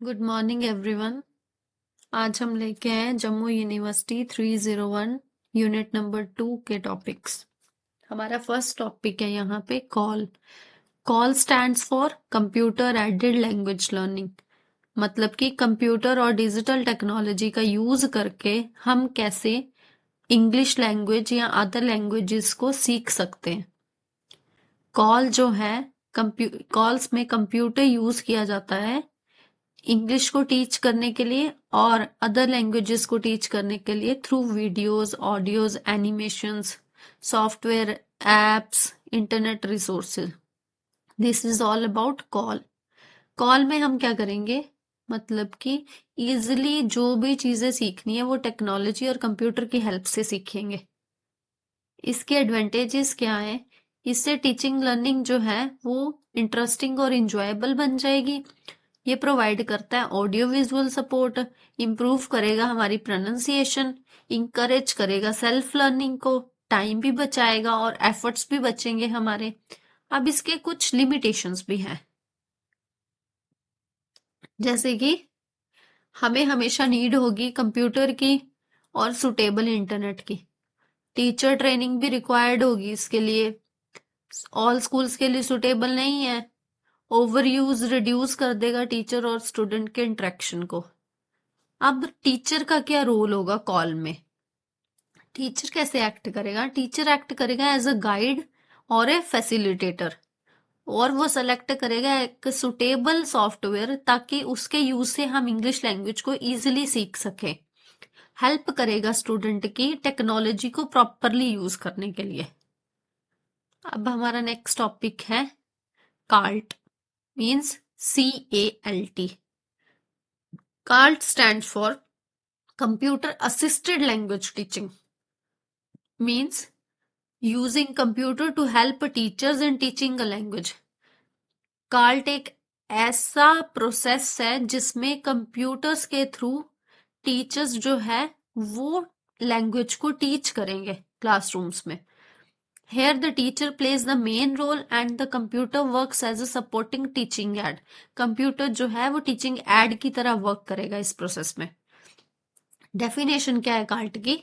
Good morning everyone. आज हम लेके आए हैं जम्मू यूनिवर्सिटी 301 यूनिट नंबर 2 के टॉपिक्स। हमारा फर्स्ट टॉपिक है यहाँ पे call. Call stands for computer aided language learning. मतलब कि कंप्यूटर और डिजिटल टेक्नोलॉजी का यूज करके हम कैसे इंग्लिश लैंग्वेज या अदर लैंग्वेजेस को सीख सकते हैं। कॉल जो है कॉल्स में कंप्यूटर यूज किया जाता है इंग्लिश को टीच करने के लिए और अदर लैंग्वेजेस को टीच करने के लिए through videos, audios, animations, software, apps, internet resources. This is all about call. Call में हम क्या करेंगे, मतलब कि इजिली जो भी चीजें सीखनी है वो टेक्नोलॉजी और कंप्यूटर की हेल्प से सीखेंगे। इसके एडवांटेजेस क्या है? इससे टीचिंग लर्निंग जो है वो इंटरेस्टिंग और इंजॉयबल बन जाएगी। ये प्रोवाइड करता है ऑडियो विजुअल सपोर्ट, इम्प्रूव करेगा हमारी प्रोनाउंसिएशन, इंकरेज करेगा सेल्फ लर्निंग को, टाइम भी बचाएगा और एफर्ट्स भी बचेंगे हमारे। अब इसके कुछ लिमिटेशंस भी हैं, जैसे कि हमें हमेशा नीड होगी कंप्यूटर की और सुटेबल इंटरनेट की। टीचर ट्रेनिंग भी रिक्वायर्ड होगी इसके लिए। ऑल स्कूल्स के लिए सुटेबल नहीं है। ओवर यूज रिड्यूस कर देगा टीचर और स्टूडेंट के इंटरेक्शन को। अब टीचर का क्या रोल होगा कॉल में? टीचर कैसे एक्ट करेगा? टीचर एक्ट करेगा एज अ गाइड और ए फैसिलिटेटर, और वो सेलेक्ट करेगा एक सुटेबल सॉफ्टवेयर ताकि उसके यूज से हम इंग्लिश लैंग्वेज को इजीली सीख सके। हेल्प करेगा स्टूडेंट की टेक्नोलॉजी को प्रॉपरली यूज करने के लिए। अब हमारा नेक्स्ट टॉपिक है cart, means CALT। Cart stand for computer assisted language teaching, means using computer to help teachers in teaching a language. Cart एक ऐसा प्रोसेस है जिसमें कंप्यूटर्स के थ्रू टीचर्स जो है वो लैंग्वेज को टीच करेंगे क्लासरूम्स में। Here the teacher plays the main role and the computer works as a supporting teaching aid. Computer जो है वो टीचिंग एड की तरह वर्क करेगा इस प्रोसेस में। डेफिनेशन क्या है कार्ट की?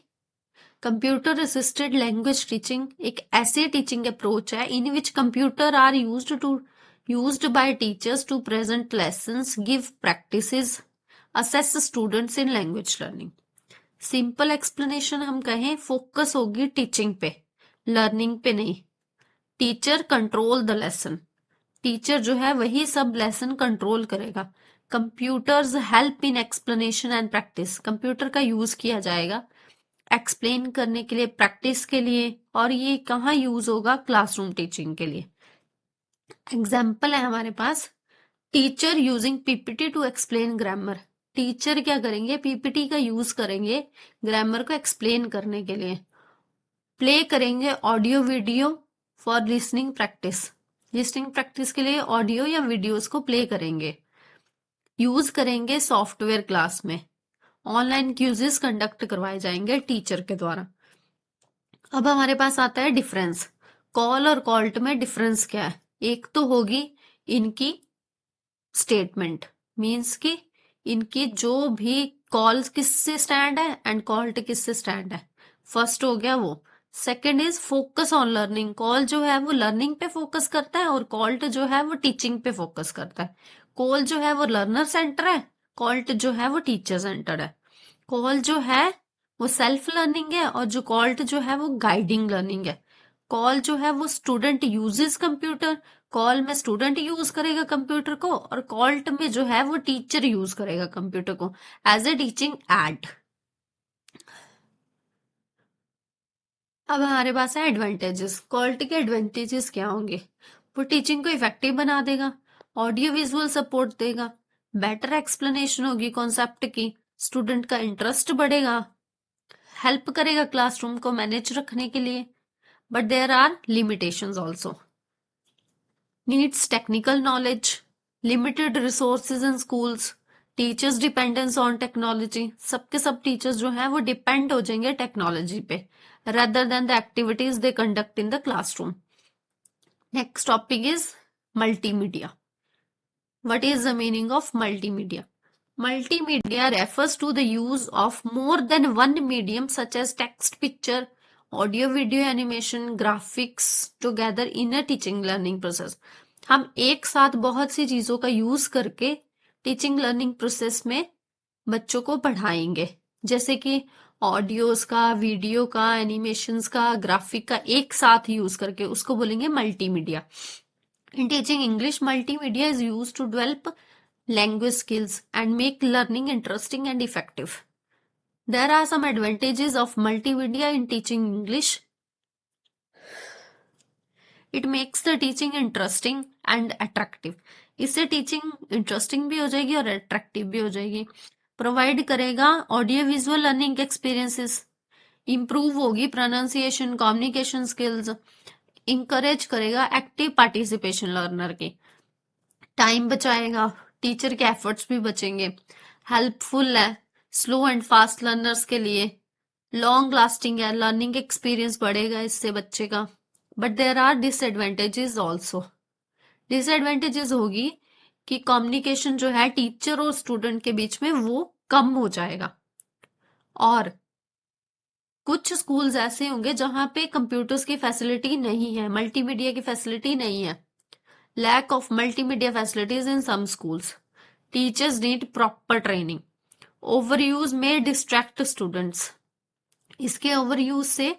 कंप्यूटर असिस्टेड लैंग्वेज टीचिंग एक ऐसी टीचिंग अप्रोच है in which computer are used by teachers to present lessons, give practices, assess students in language learning. Simple explanation हम कहें, फोकस होगी टीचिंग पे, लर्निंग पे नहीं। Teacher control the lesson, teacher जो है वही सब लेसन कंट्रोल करेगा। Computers help in explanation and practice, computer का यूज किया जाएगा एक्सप्लेन करने के लिए, प्रैक्टिस के लिए, और ये कहाँ यूज होगा? क्लासरूम टीचिंग के लिए। एग्जाम्पल है हमारे पास, teacher using PPT to explain grammar. Teacher क्या करेंगे? पीपीटी का यूज करेंगे ग्रामर को एक्सप्लेन करने के लिए। प्ले करेंगे audio video for listening practice, listening practice के लिए ऑडियो या वीडियोस को प्ले करेंगे। यूज करेंगे सॉफ्टवेयर क्लास में, ऑनलाइन क्यूजेस कंडक्ट करवाए जाएंगे टीचर के द्वारा। अब हमारे पास आता है डिफरेंस। कॉल और कॉल्ट में डिफरेंस क्या है? एक तो होगी इनकी स्टेटमेंट, मींस कि इनकी जो भी कॉल किससे स्टैंड है एंड कॉल्ट किससे स्टैंड है। फर्स्ट हो गया वो। Second is focus on learning, call जो है वो लर्निंग पे फोकस करता है और कॉल्ट जो है वो टीचिंग पे फोकस करता है। कॉल जो है वो लर्नर सेंटर है, कॉल्ट जो है वो टीचर सेंटर है। कॉल जो है वो सेल्फ लर्निंग है और जो कॉल्ट जो है वो गाइडिंग लर्निंग है। कॉल जो है वो स्टूडेंट यूजेस कंप्यूटर, कॉल में स्टूडेंट यूज करेगा कंप्यूटर को, और कॉल्ट में जो है वो टीचर यूज करेगा कंप्यूटर को एज ए टीचिंग एड। अब हमारे पास है एडवांटेजेस। कॉल्ट के एडवांटेजेस क्या होंगे? वो टीचिंग को इफेक्टिव बना देगा, ऑडियो विजुअल सपोर्ट देगा, बेटर एक्सप्लेनेशन होगी कॉन्सेप्ट की, स्टूडेंट का इंटरेस्ट बढ़ेगा, हेल्प करेगा क्लासरूम को मैनेज रखने के लिए। But there are limitations also. Needs technical knowledge, limited resources in schools, teachers dependence on technology. सबके सब टीचर्स जो हैं वो डिपेंड हो जाएंगे टेक्नोलॉजी पे rather than the activities they conduct in the classroom. Next topic is multimedia. What is the meaning of multimedia? Multimedia refers to the use of more than one medium such as text, picture, audio, video, animation, graphics together in a teaching learning process. हम एक साथ बहुत सी चीजों का use करके teaching learning process में बच्चों को पढ़ाएंगे, जैसे कि ऑडियोज का, वीडियो का, एनिमेशंस का, ग्राफिक का एक साथ यूज करके, उसको बोलेंगे multimedia. In teaching English, multimedia is used to develop language skills and make learning interesting and effective. There are some advantages of multimedia in teaching English. It makes the teaching interesting and attractive. इससे teaching interesting भी हो जाएगी और attractive भी हो जाएगी. Provide करेगा audio visual learning experiences. Improve होगी प्रोनाउंसिएशन, कम्युनिकेशन स्किल्स. इंकरेज करेगा एक्टिव पार्टिसिपेशन लर्नर की. टाइम बचाएगा, टीचर के एफर्ट्स भी बचेंगे. हेल्पफुल है स्लो एंड फास्ट लर्नर्स के लिए. लॉन्ग लास्टिंग है, लर्निंग एक्सपीरियंस बढ़ेगा इससे बच्चे का. But there are disadvantages also. Disadvantages होगी कि कम्युनिकेशन जो है टीचर और स्टूडेंट के बीच में वो कम हो जाएगा. और कुछ स्कूल्स ऐसे होंगे जहां पे कंप्यूटर्स की फैसिलिटी नहीं है, मल्टीमीडिया की फैसिलिटी नहीं है. Lack of multimedia facilities in some schools. Teachers need proper training. Overuse may distract students. इसके overuse से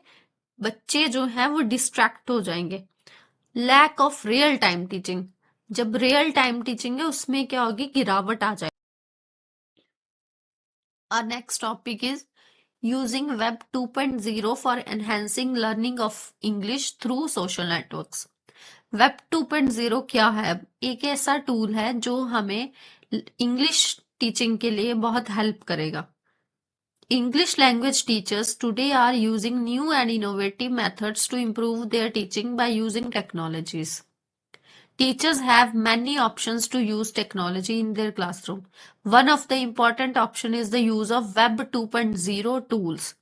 बच्चे जो हैं वो distract हो जाएंगे. Lack of real time teaching. जब real time teaching है उसमें क्या होगी, गिरावट आ जाएगी. Our next topic is using Web 2.0 for enhancing learning of English through social networks. Web 2.0 क्या है? एक ऐसा टूल है जो हमें इंग्लिश टीचिंग के लिए बहुत हेल्प करेगा. English language teachers today are using new and innovative methods to improve their teaching by using technologies. Teachers have many options to use technology in their classroom. One of the important option is the use of Web 2.0 tools.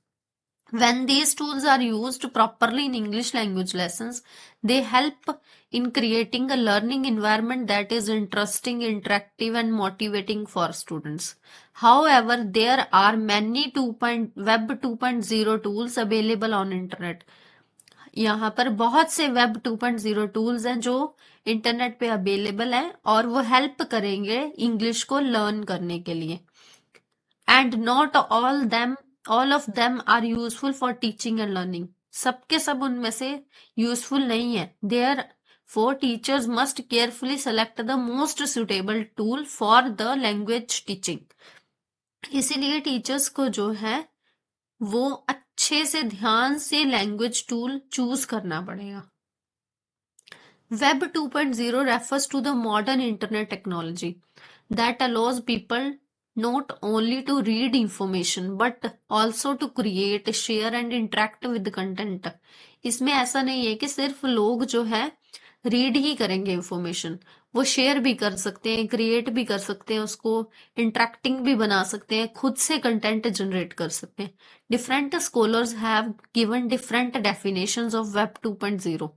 When these tools are used properly in English language lessons, they help in creating a learning environment that is interesting, interactive, and motivating for students. However, there are many Web 2.0 tools available on internet. यहाँ पर बहुत से Web 2.0 tools हैं जो internet पे available हैं और वो हेल्प करेंगे इंग्लिश को लर्न करने के लिए. And not all of them are useful for teaching and learning. सबके सब उनमें से यूजफुल नहीं है. Therefore, teachers must carefully select the most suitable tool for the language teaching. इसीलिए टीचर्स को जो है वो अच्छे से ध्यान से लैंग्वेज टूल चूज करना पड़ेगा. Web 2.0 refers to the modern internet technology that allows people not only to read information but also to create, share and interact with content. इसमें ऐसा नहीं है कि सिर्फ लोग जो है रीड ही करेंगे इंफॉर्मेशन, वो शेयर भी कर सकते हैं, क्रिएट भी कर सकते हैं, उसको इंटरेक्टिंग भी बना सकते हैं, खुद से कंटेंट जनरेट कर सकते हैं. Different scholars have given different definitions of web 2.0.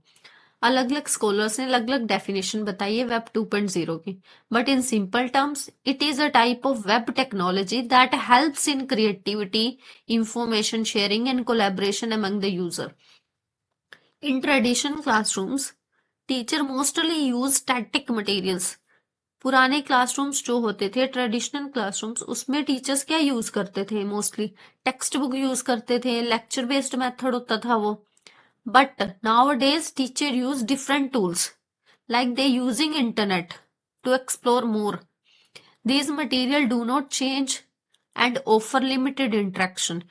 अलग अलग स्कॉलर्स ने अलग अलग डेफिनेशन बताई है वेब 2.0 की. But in simple terms it is a type of web technology that helps in creativity, information sharing and collaboration among the user. In traditional classrooms teacher mostly use static materials. पुराने classrooms जो होते थे, traditional classrooms, उसमें teachers क्या use करते थे? Mostly text book use करते थे, लेक्चर बेस्ड मेथड होता था वो. But nowadays teacher use different tools like they using internet to explore more. These material do not change and offer limited interaction.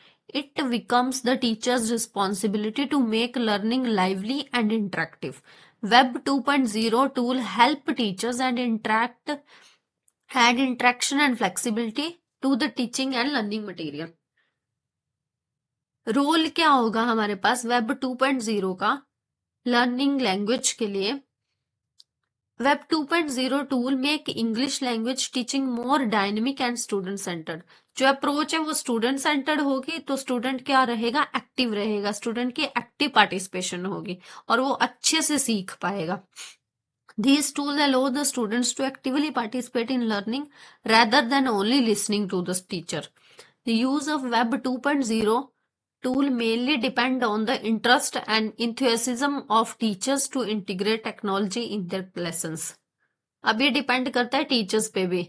It becomes the teacher's responsibility to make learning lively and interactive. Web 2.0 tool help teachers and add interaction and flexibility to the teaching and learning material. Role क्या होगा हमारे पास web 2.0 का learning language के लिए? Web 2.0 tool make English language teaching more dynamic and student centred. जो approach है वो student centred होगी, तो स्टूडेंट क्या रहेगा? एक्टिव रहेगा, स्टूडेंट की एक्टिव पार्टिसिपेशन होगी और वो अच्छे से सीख पाएगा. These tools allow the students to actively participate in learning rather than only listening to the teacher. The use of Web 2.0 tool mainly depend on the interest and enthusiasm of teachers to integrate technology in their lessons. अब ये depend करता है teachers पे भी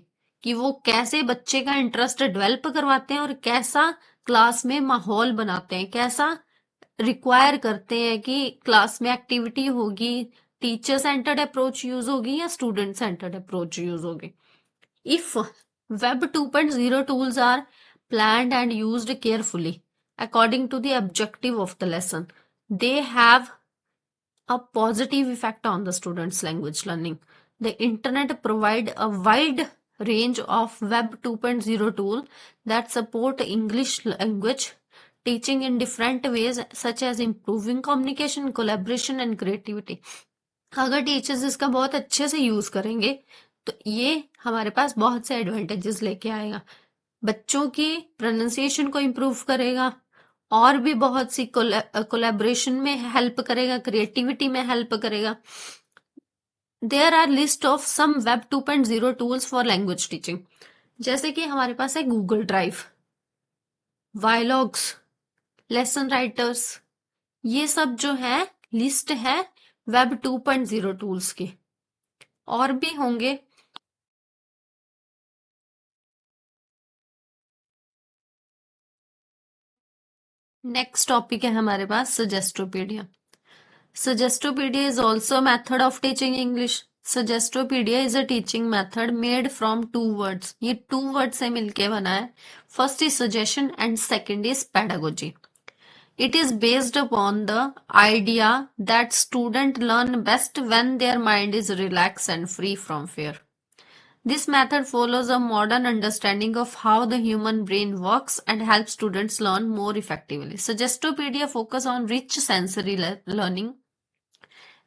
कि वो कैसे बच्चे का इंटरेस्ट डेवलप करवाते हैं और कैसा क्लास में माहौल बनाते हैं, कैसा रिक्वायर करते हैं कि क्लास में एक्टिविटी होगी, टीचर सेंटर्ड अप्रोच यूज होगी या स्टूडेंट सेंटर्ड अप्रोच यूज होगी. If Web 2.0 tools are planned and used carefully according to the objective of the lesson, they have a positive effect on the students' language learning. The internet provide a wide range of Web 2.0 tool that support English language teaching in different ways such as improving communication, collaboration and creativity. अगर teachers इसका बहुत अच्छे से use करेंगे तो ये हमारे पास बहुत से एडवांटेजेस लेके आएगा. बच्चों की प्रोनाउंसिएशन को इम्प्रूव करेगा और भी बहुत सी कोलैबोरेशन में हेल्प करेगा, क्रिएटिविटी में हेल्प करेगा. There are list of some web 2.0 tools for language teaching. जैसे कि हमारे पास है Google Drive, vlogs, lesson writers. ये सब जो है लिस्ट है वेब 2.0 टूल्स की. और भी होंगे. नेक्स्ट टॉपिक है हमारे पास suggestopedia. Suggestopedia is also a method of teaching English. Suggestopedia is a teaching method made from two words. ये two words से मिलके बना है. First is suggestion and second is pedagogy. It is based upon the idea that students learn best when their mind is relaxed and free from fear. This method follows a modern understanding of how the human brain works and helps students learn more effectively. Suggestopedia focus on rich sensory learning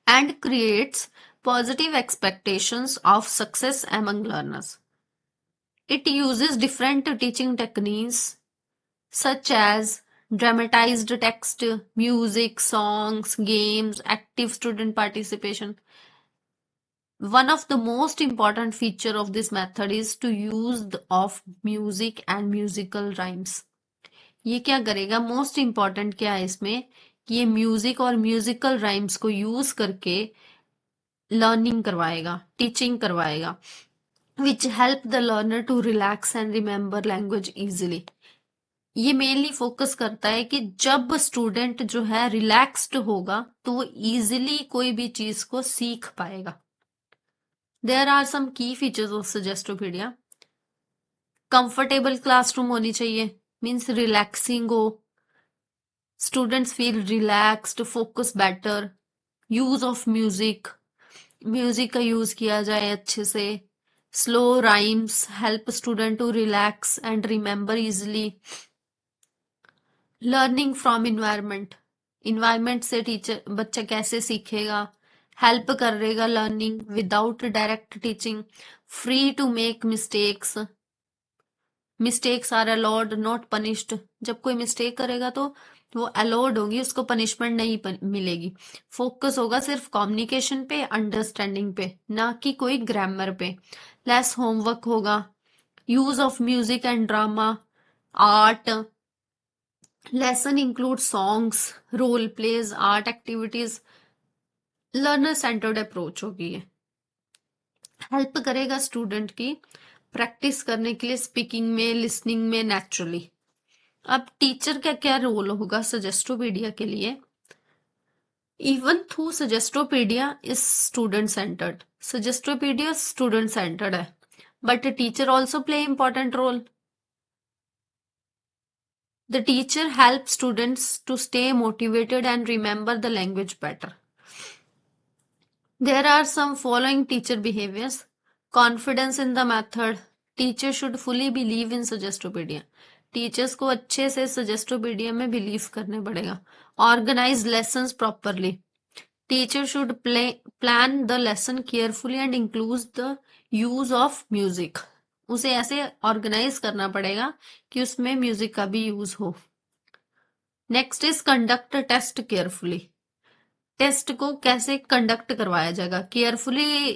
and creates positive expectations of success among learners. It uses different teaching techniques such as dramatized text, music, songs, games, active student participation. One of the most important feature of this method is to use of music and musical rhymes. ये क्या करेगा, most important क्या है इसमें कि ये music और musical rhymes को यूज करके लर्निंग करवाएगा, टीचिंग करवाएगा, which help the learner to relax and remember language easily. ये मेनली फोकस करता है कि जब स्टूडेंट जो है रिलैक्स्ड होगा तो वो इजीली कोई भी चीज को सीख पाएगा. There are some key features of Suggestopedia. Comfortable classroom होनी चाहिए, मीन्स रिलैक्सिंग हो, students feel relaxed, focus better. Use of music, music का यूज किया जाए अच्छे से. Slow rhymes help student to relax and remember easily. Learning from environment, environment से teacher बच्चा कैसे सीखेगा, हेल्प करेगा learning without direct teaching. Free to make mistakes, mistakes are allowed not punished. जब कोई मिस्टेक करेगा तो वो अलाउड होगी, उसको पनिशमेंट नहीं मिलेगी. फोकस होगा सिर्फ कम्युनिकेशन पे, अंडरस्टैंडिंग पे, ना कि कोई ग्रामर पे. लेस होमवर्क होगा. Use of music and drama, art. Lesson include songs, role plays, art activities. Learner centred approach होगी. ये हेल्प करेगा स्टूडेंट की प्रैक्टिस करने के लिए स्पीकिंग में, लिसनिंग में नेचुरली. अब टीचर का क्या रोल होगा सजेस्टोपीडिया के लिए. Even through suggestopedia is student centred. Suggestopedia student centred है, but teacher also play important role. The teacher helps students to stay motivated and remember the language better. There are some following teacher behaviors. Confidence in the method. Teacher should fully believe in Suggestopedia. Teachers को अच्छे से Suggestopedia में believe करने पड़ेगा. Organise lessons properly. Teacher should plan the lesson carefully and include the use of music. उसे ऐसे organise करना पड़ेगा कि उसमें म्यूजिक का भी यूज हो. Next is conduct test carefully. Test को कैसे कंडक्ट करवाया जाएगा, केयरफुली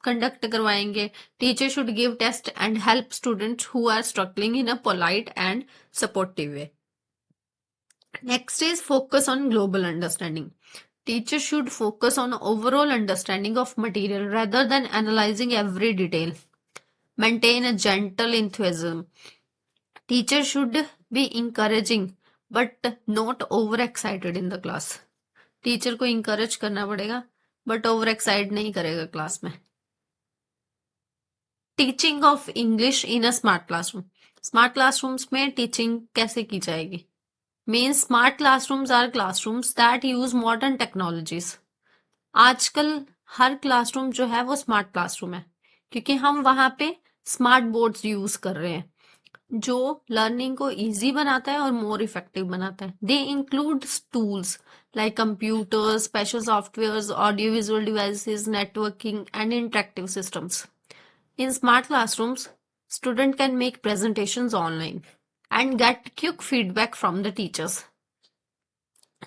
कंडक्ट करवाएंगे। Teacher should give test and help students who are struggling in a polite and supportive way. Next is focus on global understanding. Teachers should focus on overall understanding of material rather than analyzing every detail. Maintain a gentle enthusiasm. Teachers should be encouraging but not overexcited in the class. Teacher को encourage करना पड़ेगा but overexcite नहीं करेगा class में। Teaching of English in a smart classroom. Smart classrooms में teaching कैसे की जाएगी? Means smart classrooms are classrooms that use modern technologies. आजकल हर क्लासरूम जो है वो स्मार्ट क्लासरूम है क्योंकि हम वहां पे स्मार्ट बोर्ड्स यूज कर रहे हैं जो लर्निंग को इजी बनाता है और मोर इफेक्टिव बनाता है। They include tools like computers, special softwares, audio visual devices, networking and interactive systems. In smart classrooms student can make presentations online and get quick feedback from the teachers.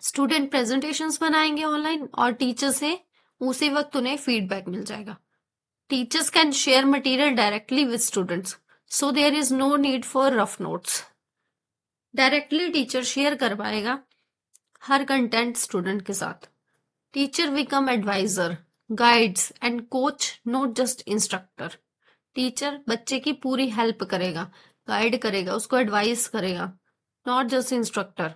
Student presentations बनाएंगे online और teacher से उसी वक्त उन्हें feedback मिल जाएगा। Teachers can share material directly with students so there is no need for rough notes. Directly teacher share कर पाएगा हर कंटेंट स्टूडेंट के साथ। Teacher become advisor, guides and coach, not just instructor. Teacher बच्चे की पूरी हेल्प करेगा, guide करेगा, उसको एडवाइस करेगा, not just instructor.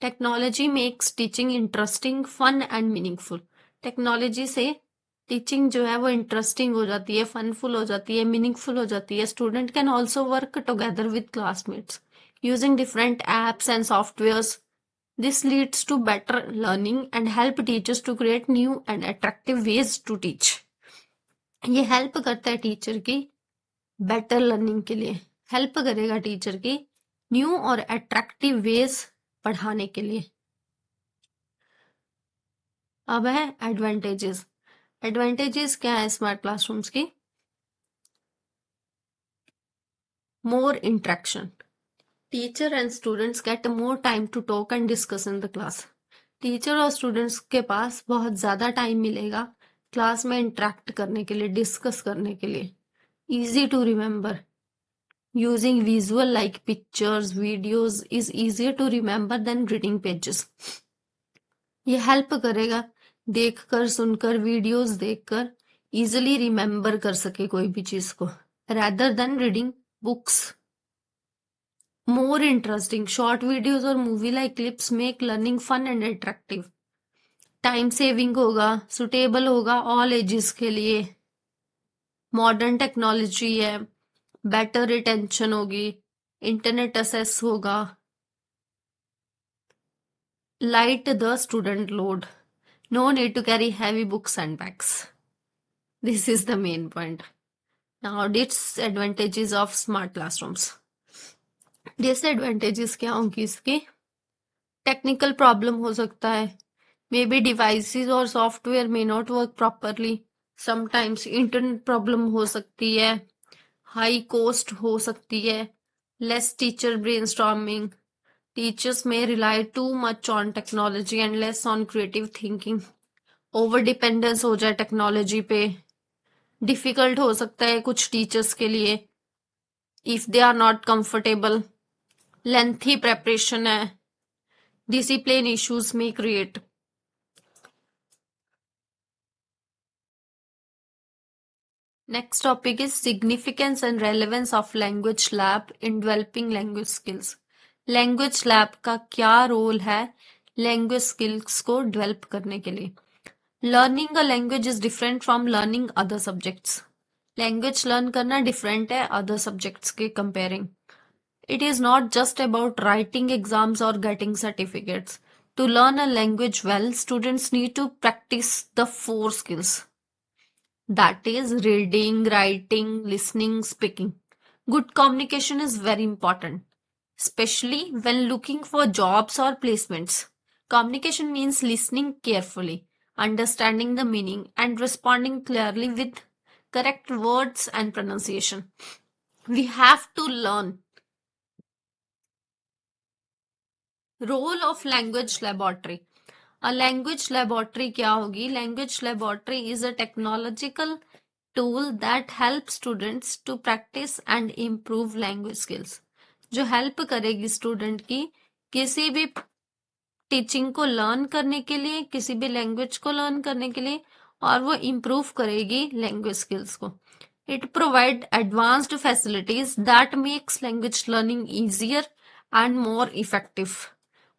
Technology makes teaching interesting, fun and meaningful. Technology से टीचिंग जो है वो इंटरेस्टिंग हो जाती है, फनफुल हो जाती है, मीनिंगफुल हो जाती है। Student can also work together with classmates using different apps and softwares. This leads to better learning and help teachers to create new and attractive ways to teach. ये हेल्प करता है टीचर की better learning के लिए, help करेगा teacher की new और attractive veg पढ़ाने के लिए। अब है एडवांटेजेस। एडवांटेजेस क्या है स्मार्ट क्लासरूम्स की? More interaction. Teacher and students get more time to talk and discuss in the class. Teacher और स्टूडेंट्स के पास बहुत ज्यादा टाइम मिलेगा क्लास में इंटरेक्ट करने के लिए, डिस्कस करने के लिए। Easy to remember. Using visual like pictures, videos is easier to remember than reading pages. ये हेल्प करेगा देखकर, सुनकर, वीडियोस देखकर इजिली रिमेम्बर कर सके कोई भी चीज को, rather than reading books. More interesting. Short videos और movie like clips make learning fun and attractive. Time saving होगा, सुटेबल होगा ऑल एजेस के लिए। मॉडर्न टेक्नोलॉजी है, बेटर रिटेंशन होगी, इंटरनेट एक्सेस होगा। Light the student load, no need to carry heavy books and bags. This is the main point. Now, disadvantages of smart classrooms. Disadvantages क्या होंगी इसकी? Technical problem हो सकता है, may be devices और software may not work properly, sometimes internet problem हो सकती है, हाई कॉस्ट हो सकती है, लेस टीचर ब्रेनस्टॉर्मिंग, टीचर्स में rely too much on technology and less on creative thinking, over dependence हो जाए टेक्नोलॉजी पे, डिफिकल्ट हो सकता है कुछ टीचर्स के लिए if they are not comfortable, lengthy preparation है, डिसिप्लिन इश्यूज में create. Next topic is significance and relevance of language lab in developing language skills. Language lab का क्या रोल है लैंग्वेज स्किल्स को डेवलप करने के लिए? Learning a language is different from learning other subjects. Language learn करना different है other subjects के comparing. It is not just about writing exams और getting certificates. To learn a language well, students need to practise the 4 skills. That is reading, writing, listening, speaking. Good communication is very important, especially when looking for jobs or placements. Communication means listening carefully, understanding the meaning, and responding clearly with correct words and pronunciation. We have to learn. Role of language laboratory. Language laboratory क्या होगी? Language laboratory is a technological tool that help students to practise and improve language skills, जो help करेगी student की किसी भी teaching को learn करने के लिए, किसी भी लैंग्वेज को लर्न करने के लिए, और वो इम्प्रूव करेगी लैंग्वेज स्किल्स को. It provide advanced facilities that makes language learning easier and more effective.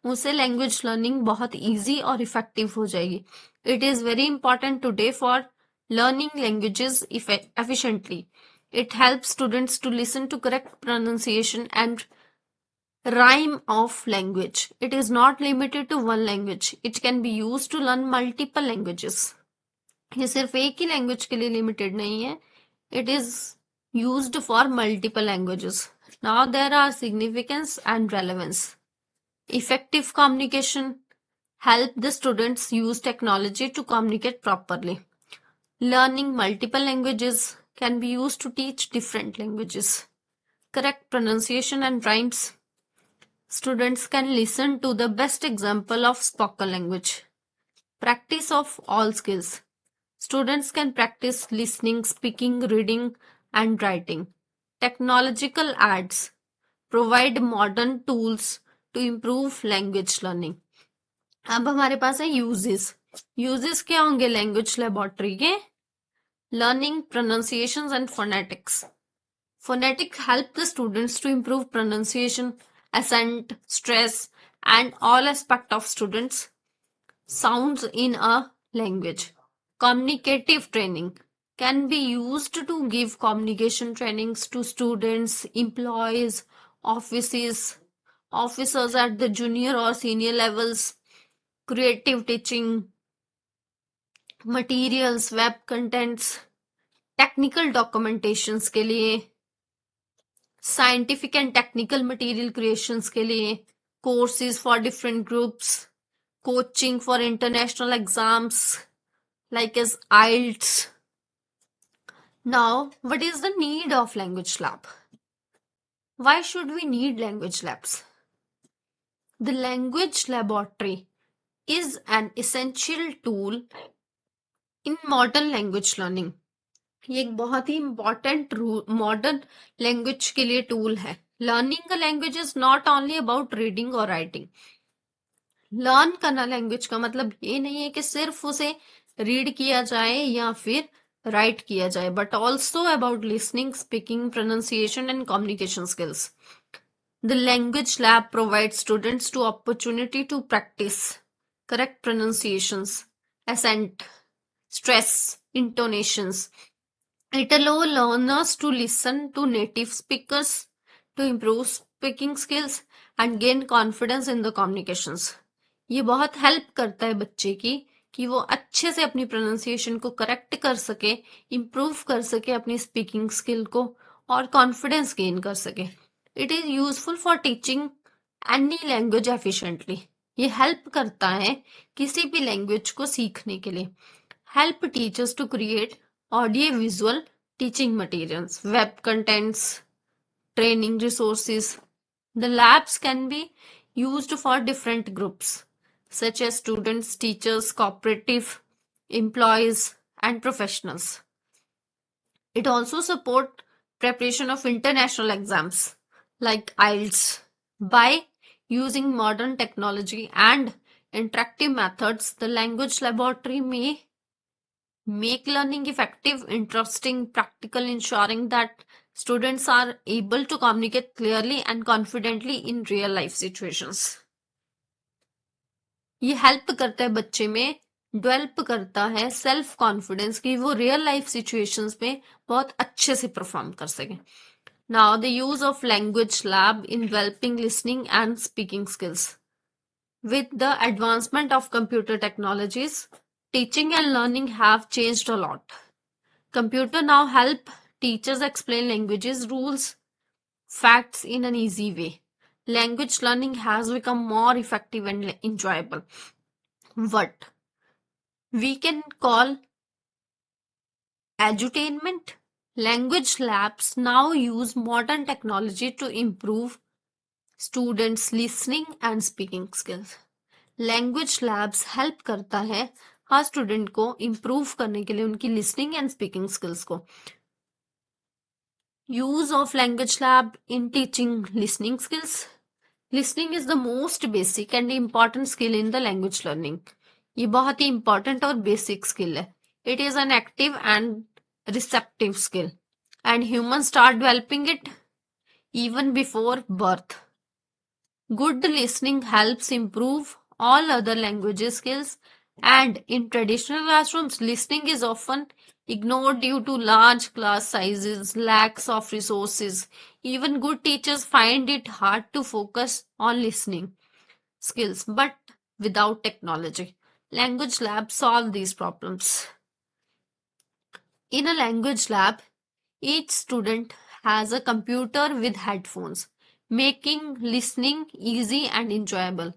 उससे लैंग्वेज लर्निंग बहुत इजी और इफेक्टिव हो जाएगी. It is very important today for learning languages efficiently. It helps students to listen to correct pronunciation and rhyme of language. It is not limited to one language. It can be used to learn multiple languages. ये सिर्फ एक ही language के लिए limited नहीं है. It is used for multiple languages. Now there are significance and relevance. Effective communication help the students use technology to communicate properly. Learning multiple languages can be used to teach different languages. Correct pronunciation and rhymes. Students can listen to the best example of spoken language. Practice of all skills. Students can practice listening, speaking, reading, and writing. Technological aids provide modern tools to improve language learning. अब हमारे पास है uses. Uses क्या होंगे language laboratory के? Learning pronunciations and phonetics. Phonetic help the students to improve pronunciation, accent, stress, and all aspect of students' sounds in a language. Communicative training can be used to give communication trainings to students, employees, officers at the junior or senior levels. Creative teaching, materials, web contents, technical documentations के लिए, scientific and technical material creations के लिए, courses for different groups, coaching for international exams like as IELTS. Now, what is the need of language lab? Why should we need language labs? The language laboratory is an essential tool in modern language learning. ये एक बहुत ही important modern language के लिए tool है. Learning a language is not only about reading और writing. Learn करना language का मतलब ये नहीं है कि सिर्फ उसे रीड किया जाए या फिर राइट किया जाए, but also about listening, speaking, pronunciation and communication skills. The language lab provide students to opportunity to practise correct pronunciations, accent, stress, intonations. It allows learners to listen to native speakers to improve speaking skills and gain confidence in the communications. ये बहुत help करता है बच्चे की कि वो अच्छे से अपनी प्रोनाउंसिएशन को करेक्ट कर सके, इम्प्रूव कर सके अपनी स्पीकिंग स्किल को और कॉन्फिडेंस गेन कर सके. It is useful for teaching any language efficiently. ये हेल्प करता है किसी भी लैंग्वेज को सीखने के लिए. Help teachers to create audio-visual teaching materials, web contents, training resources. The labs can be used for different groups, such as students, teachers, cooperative, employees, and professionals. It also supports preparation of international exams like IELTS. By using modern technology and interactive methods, the language laboratory may make learning effective, interesting, practical, ensuring that students are able to communicate clearly and confidently in real life situations. ये help करता है बच्चे में, develop करता है self confidence कि वो real life situations में बहुत अच्छे से परफॉर्म कर सके. Now the use of language lab in developing listening and speaking skills. With the advancement of computer technologies, teaching and learning have changed a lot. Computer now help teachers explain languages, rules, facts in an easy way. Language learning has become more effective and enjoyable. What we can call edutainment. Language labs now use modern technology to improve students' listening and speaking skills. Language labs help करता है हर student को improve करने के लिए उनकी listening and speaking skills को। Use of language lab in teaching listening skills. Listening is the most basic and important skill in the language learning. ये बहुत ही इंपॉर्टेंट और बेसिक स्किल है। It is an active and receptive skill and human start developing it even before birth. Good listening helps improve all other language skills, and in traditional classrooms, listening is often ignored due to large class sizes, lacks of resources. Even good teachers find it hard to focus on listening skills, but without technology, language labs solve these problems. In a language lab, each student has a computer with headphones, making listening easy and enjoyable.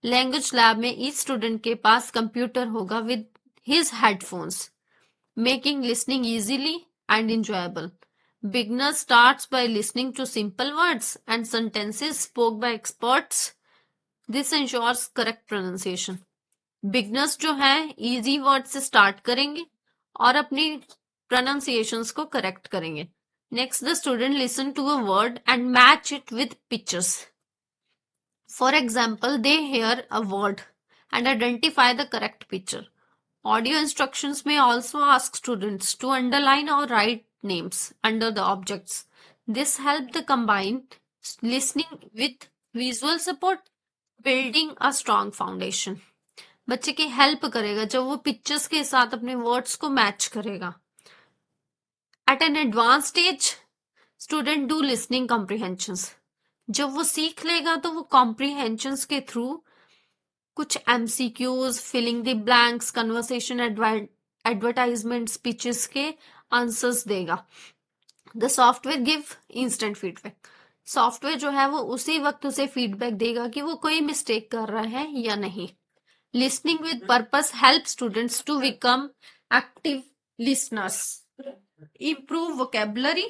Language lab में each student के पास computer होगा with his headphones, making listening easily and enjoyable. Beginner starts by listening to simple words and sentences spoke by experts. This ensures correct pronunciation. Beginners जो हैं easy word से start करेंगे और अपनी pronunciations को correct करेंगे. Next the student listen to a word and match it with pictures. For example they hear a word and identify the correct picture. Audio instructions may also ask students to underline or write names under the objects. This helps the combine listening with visual support, building a strong foundation. बच्चे की help करेगा जब वो pictures के साथ अपने words को match करेगा. At an advance stage student do listening comprehensions. जब वो सीख लेगा तो वो कॉम्प्रिहेंशंस के थ्रू कुछ MCQs, filling the blanks, conversation, advertisement, speeches के आंसर्स देगा. The software give instant feedback. Software जो है वो उसी वक्त उसे फीडबैक देगा कि वो कोई मिस्टेक कर रहा है या नहीं. Listening with purpose helps students to become active listeners, improve vocabulary,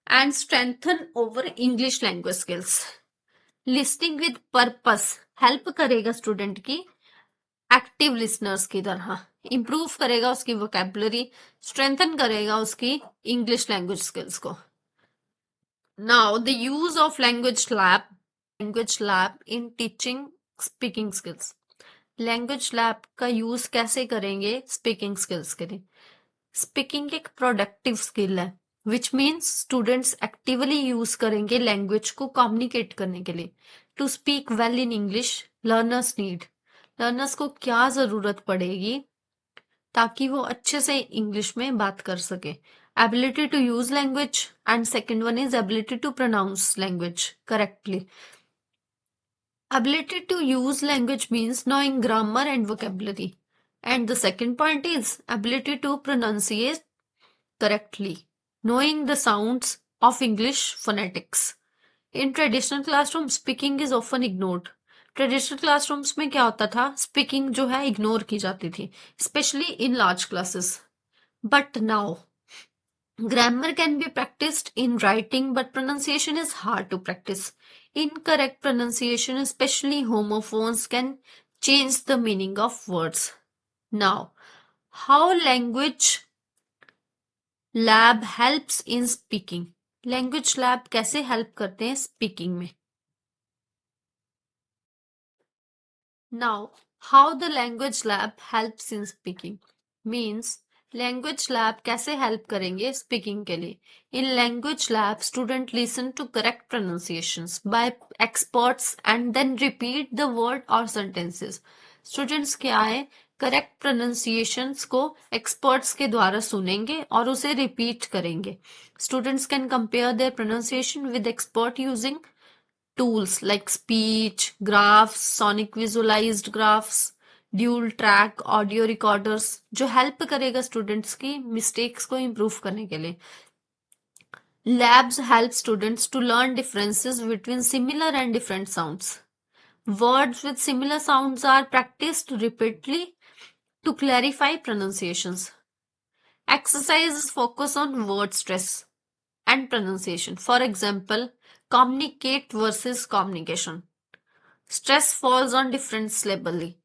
and strengthen over English language skills. Listening with purpose help करेगा स्टूडेंट की एक्टिव लिसनर्स की तरह, इम्प्रूव करेगा उसकी वोकेबुलरी, स्ट्रेंथन करेगा उसकी इंग्लिश लैंग्वेज स्किल्स को. Now the use of language lab in teaching speaking skills. Language lab का यूज कैसे करेंगे स्पीकिंग स्किल्स के लिए. स्पीकिंग एक प्रोडक्टिव स्किल है which means students actively use करेंगे लैंग्वेज को कम्युनिकेट करने के लिए. To speak well in English learners को क्या जरूरत पड़ेगी ताकि वो अच्छे से इंग्लिश में बात कर सके. Ability to use language and second one is ability to pronounce language correctly. Ability to use language means knowing grammar and vocabulary. And the second point is ability to pronunciate correctly, knowing the sounds of English phonetics. In traditional classrooms, speaking is often ignored. Traditional classrooms में क्या होता था, speaking जो है ignore की जाती थी, especially in large classes. But now, grammar can be practiced in writing, but pronunciation is hard to practice. Incorrect pronunciation, especially homophones, can change the meaning of words. Now, how language lab helps in speaking? Language lab कैसे help करते हैं speaking में? Now, how the language lab helps in speaking means language lab कैसे help करेंगे speaking के लिए. In language lab student listen to correct pronunciations by experts and then repeat the word और sentences. Students क्या है, correct pronunciations को experts के द्वारा सुनेंगे और उसे रिपीट करेंगे. Students can compare their pronunciation with expert using tools like speech, graphs, sonic visualized graphs, dual track audio recorders जो हेल्प करेगा स्टूडेंट्स की मिस्टेक्स को इम्प्रूव करने के लिए. Labs help students to learn differences between similar and different sounds. Words with similar sounds are practised repeatedly to clarify pronunciations. Exercises focus on word stress and pronunciation. For example, communicate versus communication. Stress falls on different syllabally.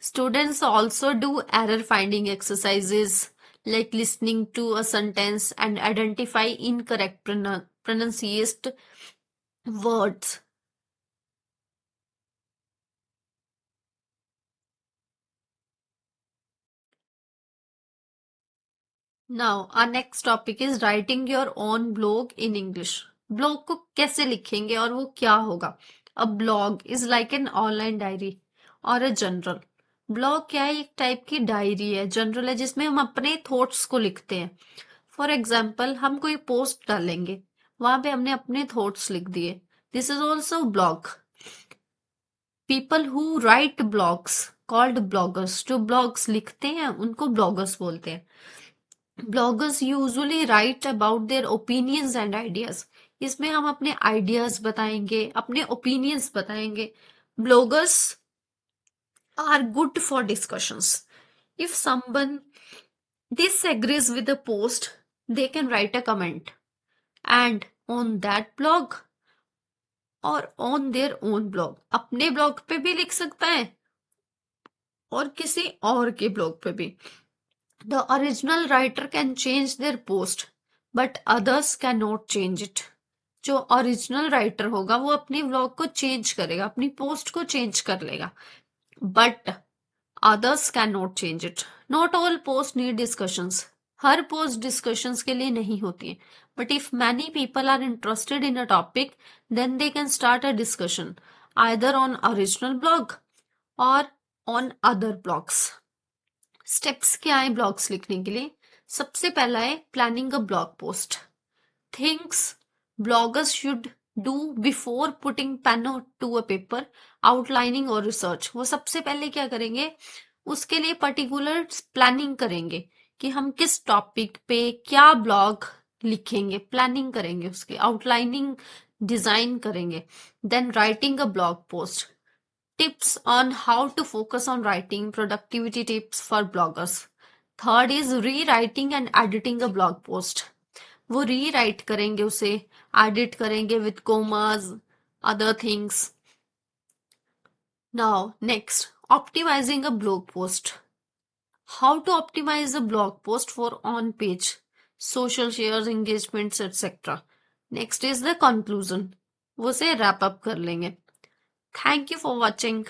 Students also do error finding exercises like listening to a sentence and identify incorrect pronunciated words. Now, our next topic is writing your own blog in English. Blog को कैसे लिखेंगे और वो क्या होगा? A blog is like an online diary or a journal. Blog क्या है? एक टाइप की डायरी है, जनरल है, जिसमें हम अपने थॉट्स को लिखते हैं. फॉर एग्जाम्पल, हम कोई पोस्ट डालेंगे, वहां पे हमने अपने थॉट्स लिख दिए. This is also blog. People who write blogs called bloggers. जो ब्लॉग्स लिखते हैं उनको ब्लॉगर्स बोलते हैं. Bloggers usually write about their opinions and ideas. इसमें हम अपने आइडियाज बताएंगे, अपने ओपिनियंस बताएंगे. Bloggers are good for discussions. If someone disagrees with a post, they can write a comment and on that blog और on their own blog. अपने blog पे भी लिख सकता है और किसी और के ब्लॉग पे भी. The original writer can change their post, but others cannot change it. जो ओरिजिनल राइटर होगा वो अपनी ब्लॉग को चेंज करेगा, अपनी पोस्ट को चेंज कर लेगा, but others can not change it. Not all post need discussions. हर पोस्ट डिस्कशंस के लिए नहीं होती है, but if many people are interested in a topic, then they can start a discussion either on original blog और on other blogs. Steps क्या है blogs लिखने के लिए? सबसे पहला है planning a blog post. Things bloggers should do before putting pen to a paper, outlining और research. वो सबसे पहले क्या करेंगे? उसके लिए पर्टिकुलर प्लानिंग करेंगे कि हम किस टॉपिक पे क्या ब्लॉग लिखेंगे. प्लानिंग करेंगे, उसके आउटलाइनिंग डिजाइन करेंगे. Then writing a blog post. Tips on how to focus on writing, productivity tips for bloggers. Third is rewriting and editing a blog post. वो रीराइट करेंगे, उसे एडिट करेंगे with commas, other things. Now next, optimizing a blog post. How to optimize a blog post for on page, social shares, engagements etcetera. Next is the conclusion. वो से wrap up कर लेंगे. Thank you for watching.